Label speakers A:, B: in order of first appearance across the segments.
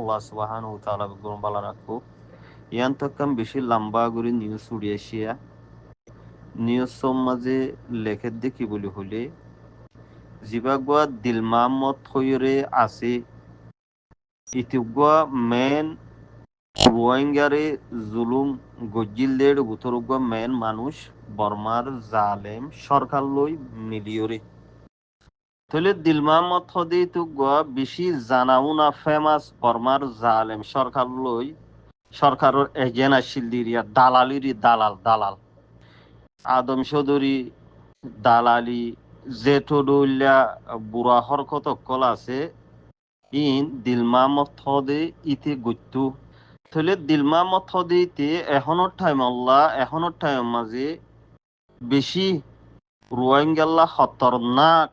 A: আল্লাহ সুবহানাহু ওয়া তাআলা গরম বালা রাখো ইয়ান তকম বেশি লম্বা করে নিউজ উড়িয়েছিয়া নিউজ মাঝে লেখে দেখি বলি হলে জিবাগুয়া দিল মাহমদ খৈরে আছে ইতিগুয়া মেন রোহিঙ্গারে জুলুম গজ্জিলদের উতরুগুয়া মেন মানুষ বর্মার জালেম সরকার লই মিলিয়রে তলে দিল মাহমদ হদি তুগুয়া বেশি জানাও না ফেমাস বর্মার জালেম সরকার লই সরকারের এজেন্ট আসিল দিরিয়া দালালিরি দালাল দালাল আদম চৌধুরী দালালি জেঠুডুল্লা বুড়া হরকত কল আছে ইন দিলমা মথদে ইতে গুত্তু থলে দিলমা মথদে ইতে এখনোর টাইম মাঝে বেশি রোহিঙ্গাল্লা খতরনাক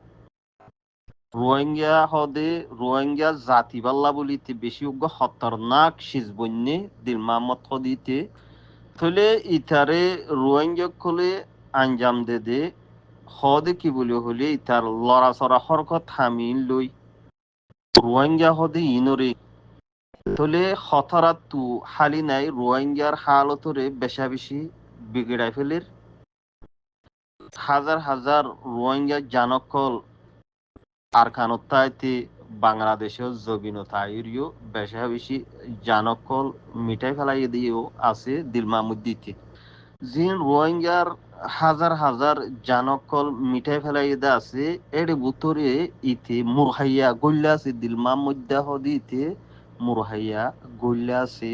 A: রোহিঙ্গা হদে রোহিঙ্গা জাতি বাল্লা বলিতে বেশি উগ্র খতরনাক সিজবন্যে দিলমা মথদিতে থলে ইতারে রোহিঙ্গা কলে আঞ্জাম দে হদে কি বলি হলে ইতার লড়াচড়া হরকত থামিন লই রোহিঙ্গা হদে ইনরে তলে হঠাৎ তু হালি নাই রোহিঙ্গার হালতরে বেশা বেশি বিগড়াই ফেলের হাজার হাজার রোহিঙ্গা জানকল আরকানতাইতে বাংলাদেশের জবিনতাইরিও বেশা বেশি জানকল মিঠাই ফেলাই দিয়েও আছে দিল মাহমুদ্দিতে জিন রোহিঙ্গার হাজার হাজার জানকল মিঠাই ফেলাই দে আছে এর ভিতরে ইতে মুরহাইয়া গল্লা আছে দিল মাহমুদ্দাহ দিতে মুরহাইয়া গল্লা আছে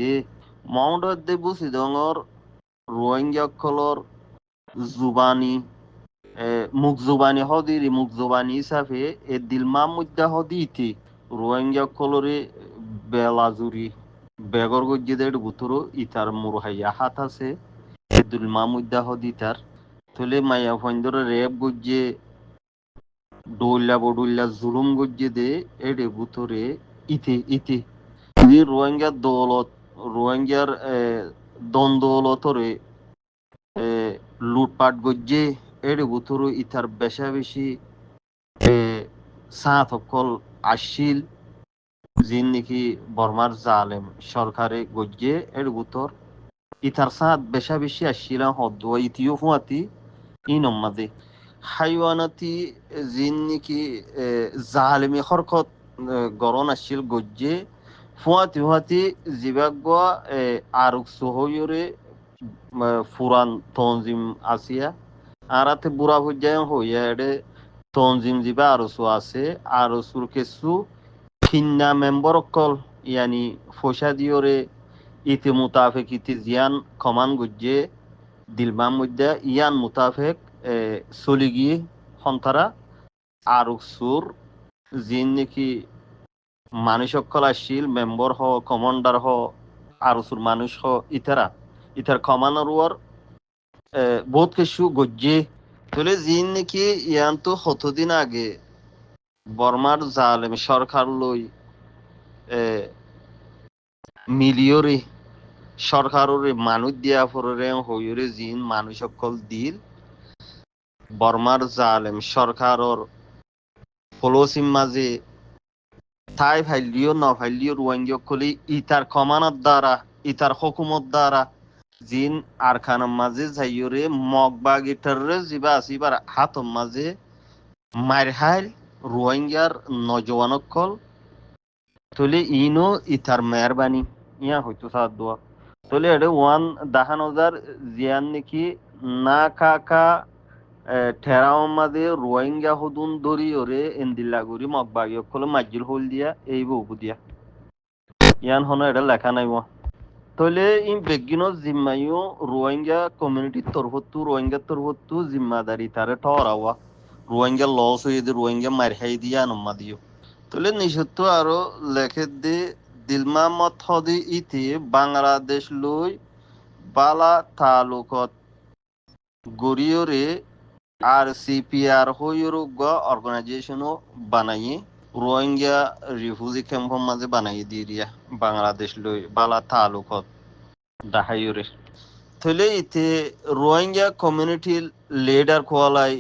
A: মাউন্ট দেবু সিদঙর রোহিঙ্গা কলর জুবানি মুখ জুবানি হদিরি মুখ জুবানি হিসাবে এ দিলমা মুদ্দা হদিতে রোহিঙ্গা কলরে বেলাজুরি বেগর গজ্জিদের গুতরো ইতার মুরহাইয়া হাত আছে এ দিলমা মুদ্দা হদিতার তলে মাইয়া ফন্দর রেপ গজ্জে ডুল্লা বডুল্লা জুলুম গজ্জে দে এডে গুতরে ইতে ইতে যে রোহিঙ্গা দৌলত রোহিঙ্গার দ্বন্দ্বলতরে লুটপাট গজ্জে এর বুথুরু ইতার বেশা বেশি সাত অকল আসিল যিন নাকি বর্মার জালেম সরকারে গজ্জে এর বুতর ইতার সাত বেশা বেশি আসিল হদ ইতিও ফুয়াতি ই নম্মাদে হাইওয়ানাতি যিন নাকি জালেমি হরকত গরন আসিল গজ্জে ফুয়াতি ফুয়াতি জিবাগুয়া আরুক সোহয়রে ফুরান তঞ্জিম আসিয়া আরাতে বুড়া পর্যায়ে হইয়া এডে তঞ্জিম জিবা আরসু আছে আরসুর কিছু ফিন্না মেম্বর অকল ইয়ানি ফসা দিয়রে ইতি মুতাফেক ইতি জিয়ান কমান গুজ্জে দিলমাম মধ্যে ইয়ান মুতাফেক চলি গিয়ে সন্তারা আরসুর যিন নাকি মানুষ অকল আসছিল মেম্বর হ কমান্ডার হ আরসুর মানুষ হ ইতারা ইতার কমানোর বহুত কিছু গজ্জে তলে জিন নাকি ইয়ান তো কতদিন আগে বর্মার জালেম সরকার লই মিলিয়রে সরকারের মানুষ দিয়া ফরে হইরে জিন মানুষ সকল দিল বর্মার জালেম সরকারের পলসিম মাঝে তাই ফাইলিও ন ফাইলিও রোহিঙ্গা কলি ইতার কমানোর দ্বারা ইতার হকুমত দ্বারা জিন আরখানার মাঝে যাইরে মগবা গিটারে জিবা আসিবার হাতর মাঝে মার হাইল রোহিঙ্গার নজওয়ানকল তলে ইনো ইতার মেহরবানি ইয়া হইতো সাদ দোয়া তলে এডে ওয়ান দাহান হাজার জিয়ান নাকি না কাকা ঠেরাও মাঝে রোহিঙ্গা হদুন দরি ওরে এন্দিল্লাগুড়ি মগবাগি অকল মাজ্জুল হল দিয়া এই বহু দিয়া ইয়ান হনো এটা লেখা নাই তলে ইন বেগিনো জিম্মাইও রোহিঙ্গা কমিউনিটির তরফতু রোহিঙ্গার তরফতু জিম্মাদারি তারে ঠরাওয়া রোহিঙ্গা লস হয়ে দিয়ে রোহিঙ্গা মারহাই দিয়া নম্মা দিও তলে নিষত্ব আরো লেখে দে দিলমা মত হদি ইতি বাংলাদেশ লই বালা তালুকত গড়িয়রে আর সিপিআর হইরুগ অর্গানাইজেশনও বানাইয়ে রোহিঙ্গা রিফিউজি ক্যাম্পের মাঝে বানাই দিয়ে দিয়া বাংলাদেশ লই বালা তালুকত দাহাইরে থলে ইতে রোহিঙ্গা কমিউনিটির লিডার কোয়ালাই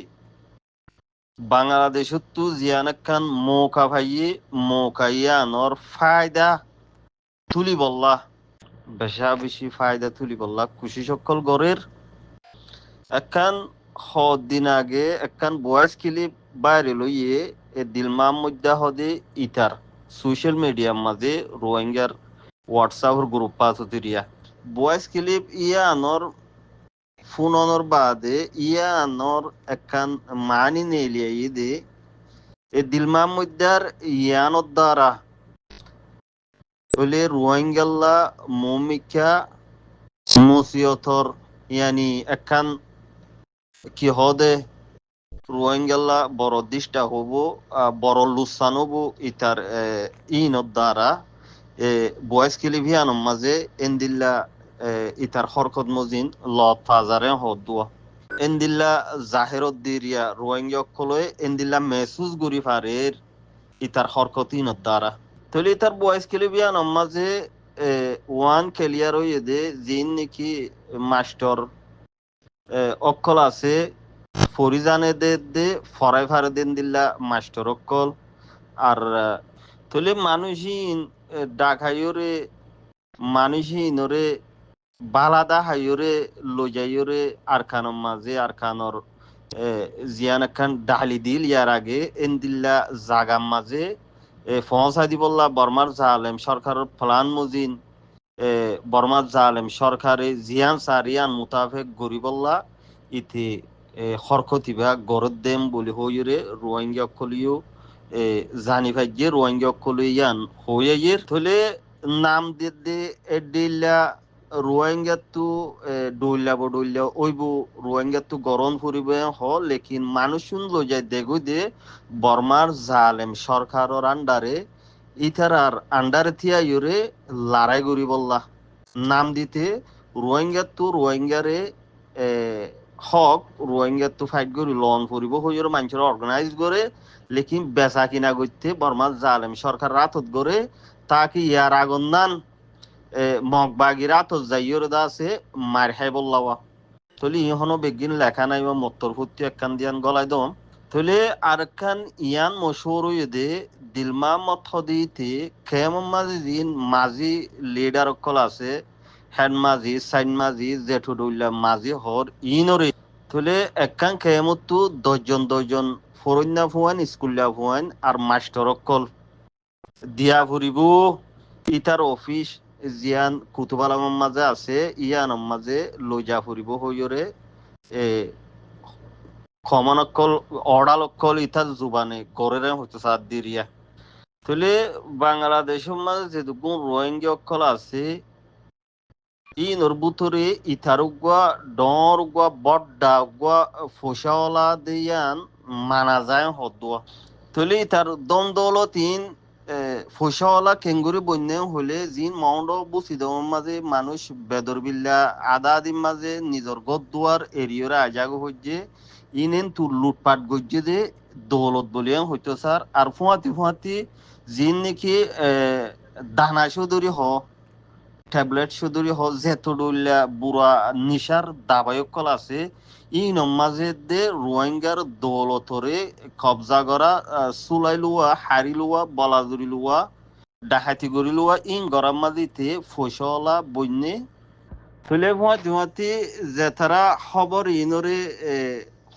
A: বাংলাদেশত তু জিয়ানাক খান মৌকা ভাইয়ে মৌকাইয়া নর ফায়দা তুলি বললা বেশা বেশি ফায়দা তুলি বললা খুশি সকল গড়ের একখান দিন আগে একখান ভয়েস ক্লিপ বাইরে লইয়ে এ দিলমাম মধ্যে হদে ইতার সোশ্যাল মিডিয়ার মাঝে রোহিঙ্গার হোয়াটসঅ্যাপ গ্রুপ আছে রিয়া ভয়েস ক্লিপ ইয়া আনর ফোন অনর বাদে ইয়া আনর একখান মানি নেলিয়াই দে এ দিলমাম মধ্যার ইয়ানোর দ্বারা হলে রোহিঙ্গাল্লা মমিকা মুসিয়তর ইয়ানি একখান কি হদে রোহিঙ্গাল্লা বড় দিশটা হব বড় লুসান হব ইতার ইনত দ্বারা বয়স কিলিভিয়ানোর মাঝে এন্দিল্লা ইতার হরকত মজিন ল ফাজারে হদুয়া এন্দিল্লা জাহেরত দিরিয়া রোহিঙ্গা কলয়ে এন্দিল্লা মেসুজ গুরি ফারের ইতার হরকত ইনত দ্বারা তলে ইতার বয়স কিলিভিয়ানোর মাঝে ওয়ান ক্লিয়ার হয়ে দে জিন নাকি মাস্টার অকল আছে ফরিজানে দে ফরাই ফারে দেন দিল্লা মাস্টার অকল আর তলে মানুষই ডাকাইরে মানুষই নরে বালাদা হাইরে লজাইরে আরখানোর মাঝে আরখানোর জিয়ান খান ডালি দিল ইয়ার আগে এন দিল্লা জাগাম মাঝে ফসাদি বললা বর্মার জালেম সরকারের প্লান মজিন বর্মার জালেম সরকারে জিয়ান সারিয়ান মুতাফেক গরিবল্লা ইতি হরকতিবা গরদ দেম বলি হইরে রোহিঙ্গা কলিও জানি ভাগ্যে রোহিঙ্গা কলিয়ান হইয়ের থলে নাম দে এডিল্লা রোহিঙ্গা তু ডইল্লা ওইবু রোহিঙ্গা তু গরম ফুরিবে হ লেকিন মানুষুন লজাই দেখু দে বর্মার জালেম সরকারের আন্ডারে ইতারার আন্ডারে থিয়া ইউরে লড়াই করি বললা নাম দিতে রোহিঙ্গারে হক রোহিঙ্গাতো ফাইট করি লন ফুরিব হইর মানুষের অর্গানাইজ করে লেকিন বেচা কিনা করতে বর্মার জালেম সরকার রাতত করে তাকে ইয়ার আগুন নান মগবাগি রাতত যাইয়র দা আছে মার খাই বললাওয়া তলি ইহনো বেগিন লেখা নাই বা মত্তর ফুর্তি একখান দিয়ান গলায় দম তলে আরেকখান ইয়ান মশহুর হয়ে দে দিলমা মথদিতে খেমন মাঝি দিন মাঝি লিডার অকল আছে হেড মাঝি সাইন মাঝি জেঠুডুল্লা মাঝি হর ইনরে তলে একখান খেমতো দশজন ফরন্যা ফুয়ান স্কুল্লা ফুয়ান আর মাস্টার অকল দিয়া ফুরিব ইতার অফিস জিয়ান কুতুবালাম মাঝে আছে ইয়ানোর মাঝে লইজা ফুরিব হইরে এ খমন অকল অড়াল অকল ইতার জুবানে গড়েরে হইতে সাত দিরিয়া তলে বাংলাদেশের মাঝে যেটুকু রোহিঙ্গা অকল আছে ইনর বুতরে ইতারুগুয়া ডরগুয়া বড্ডাগুয়া ফোসাওয়ালা দিয়ান মানা যায় হদুয়া তলে ইতার দম দৌলতিন ফসাওয়ালা কেঙ্গুরি বন্যা হলে জিন মাউন্ড বুসি দেওয়ার মাঝে মানুষ বেদর বিল্লা আদা আদির মাঝে নিজের গদ দুয়ার এরিয়রে আজাগ হচ্ছে ইনেন তুর লুটপাট গজ্জে দে দৌলত বলিয়া হইতো স্যার আর ফুয়াতি জিন নাকি দানা চৌধুরী হ ট্যাবলেট চৌধুরী হ জেতুডুল্লা বুড়া নিশার দাবায়কল আছে ই নমাজে দে রোহিঙ্গার দৌলতরে কবজা করা চুলাই লোৱা হারি লোৱা বলাজুরি লোৱা ডাকাতি করি লোৱা ইন গরম মাঝিতে ফসলা বন্যে ফুলে ভুয়াতি যে তারা খবর ইনরে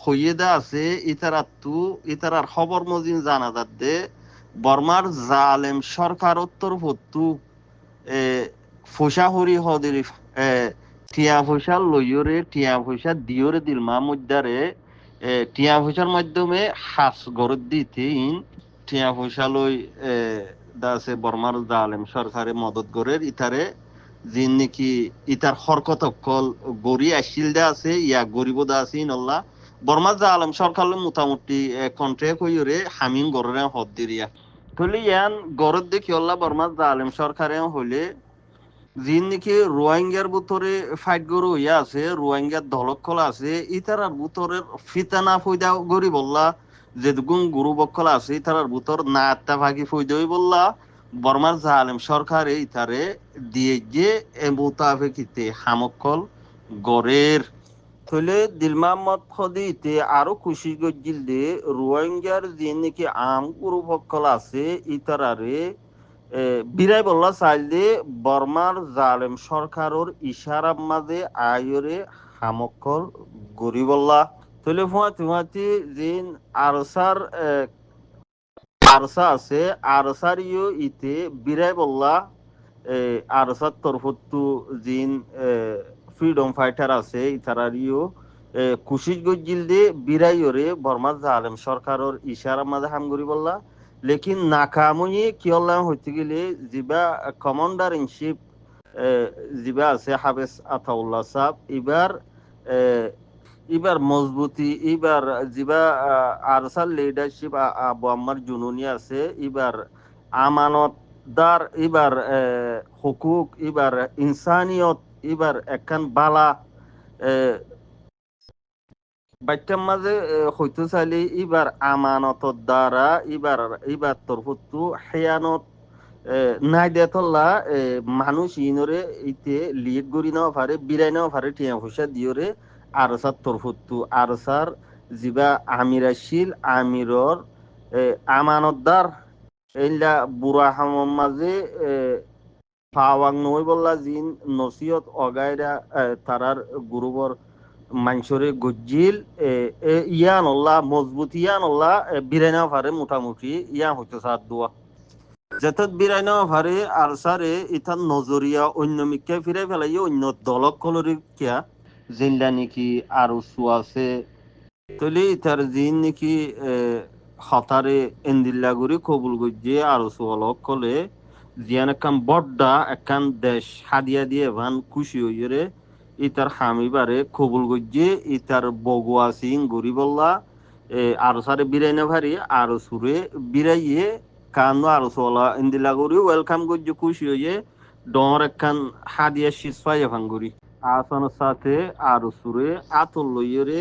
A: হইয়েদা আছে ইতারার খবর মজিন জানা যাত দে বর্মার জালেম সরকার উত্তর ভত্তু ফসা হরি হদির টিয়া পয়সা লইয়রে টিয়া পয়সা দিয়রে দিল মামুদারে টিয়া পয়সার মাধ্যমে হাস গরত দিতে টিয়া পয়সা লই দাসে বর্মার জালেম সরকারে মদত করে ইতারে যিন নাকি ইতার হরকত কল গড়ি আসিল দা আছে ইয়া গরিব দা আছে ইনল্লা বর্মার জালেম সরকার মোটামুটি কন্ট্রাক্ট হইরে হামিন গড়রে হদ দিরিয়া তলে ইয়ান গরত দেখি অল্লা বর্মার জালেম সরকারে হইলে যিন নাকি রোহিঙ্গার ভিতরে ফাইট গরু হইয়া আছে রোহিঙ্গার ধলকল আছে ইতারার ভিতরের ফিতানা ফইদা গরি বললা যে গুণ গুরু বকল আছে ইতারার ভিতর না আত্মা ভাগি ফইদই বললা বর্মার জালেম সরকারে ইতারে দিয়ে যে মোতাবেকিতে হামকল গড়ের থলে দিলমামত খদিতে আরো খুশি গজিল দে রোহিঙ্গার যে নাকি আম গুরু বকল আছে ইতারারে বিরাই বললা চাইলে বর্মার জালেম সরকারের ইশারার মাঝে আয়রে হামকল গরি বললা তলে ফুয়াতি ফুয়াতি জিন আরসার আরসা আছে আরসার ইউ ইতে বিরাই বললা আরসার তরফতু জিন ফ্রিডম ফাইটার আছে ইতারার ইউ কুশিস গজ্জিল দে বিরাইয়রে বর্মার জালেম সরকারের ইশারার মাঝে হামগরি বললা লেকিন নাকামুই কিয়ল্লাম হইতে গেলে যিবা কমান্ডার ইন চিফ যিবা আছে হাফেজ আতাউল্লাহ সাহ এবার এবার মজবুতি এবার যিবা আরসাল লিডারশিপ আবু আম্মার জুনুনি আছে এবার আমানতদার এবার হুকুক এবার ইনসানিয়ত এবার একখান বালা বাচ্চার মাঝে হইতে চাইলে এবার আমানতর দ্বারা এবার এবার তরফতু হেয়ানত নাই দেতল্লা মানুষ ইনরে ইতে লিড গড়ি নেওয়া পারে বিরাই নেওয়া পারে টিয়া পয়সা দিওরে আরসার তরফতু আরসার যিবা আমির আসিল আমিরর আমানতদার এইলা বুড়া হামর মাঝে পাওয়াং নই বললা জিন নসিহত অগাইরা তারার গুরুবর মাংসরে গজ্জিল ইয়ান আল্লাহ মজবুত ইয়ান আল্লাহ বিরাইনা পারে মোটামুটি ইয়ান হইতে সার দোয়া যেতত বিরাইনা পারে আর সারে ইথান নজরিয়া অন্য মিক্কা ফিরে ফেলাই অন্য দলক কলরি কিয়া জিনলা নাকি আর উসু আছে তলি ইতার জিন নাকি হতারে এন্দিল্লাগুড়ি কবুল গজ্জে আর উসু অলক কলে জিয়ান একখান বড্ডা একখান দেশ হাদিয়া দিয়ে ভান খুশি হইরে ইতার হামিবারে কবুল গজ্জে ইতার বগুয়া সিং গরি বললা আরো সারে বিরাইনা ভারি আরো সুরে বিরাইয়ে কানো আরো সোলা ইন্দিলা গরি ওয়েলকাম গজ্জে খুশি হইয়ে ডর একখান হাদিয়া শিসফাই ভাঙ্গুরি আসানোর সাথে আরো সুরে আতল লইরে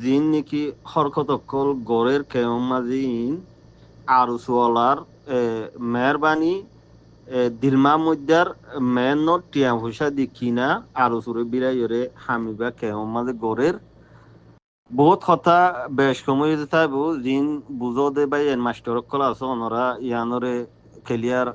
A: জিন নাকি হরকতকল গড়ের কেমন মাঝিন আরো সোলার মেহরবানি দিলমা মধ্যার মেন টিয়া পয়সা দি কিনা আরো সুরে বিরাইরে হামিবা কেমন মাঝে গড়ের বহুত কথা বেশ সময় যেতে জিন বুঝো দে বাই এন মাস্টার কল আছে ওনারা ইয়ানরে ক্লিয়ার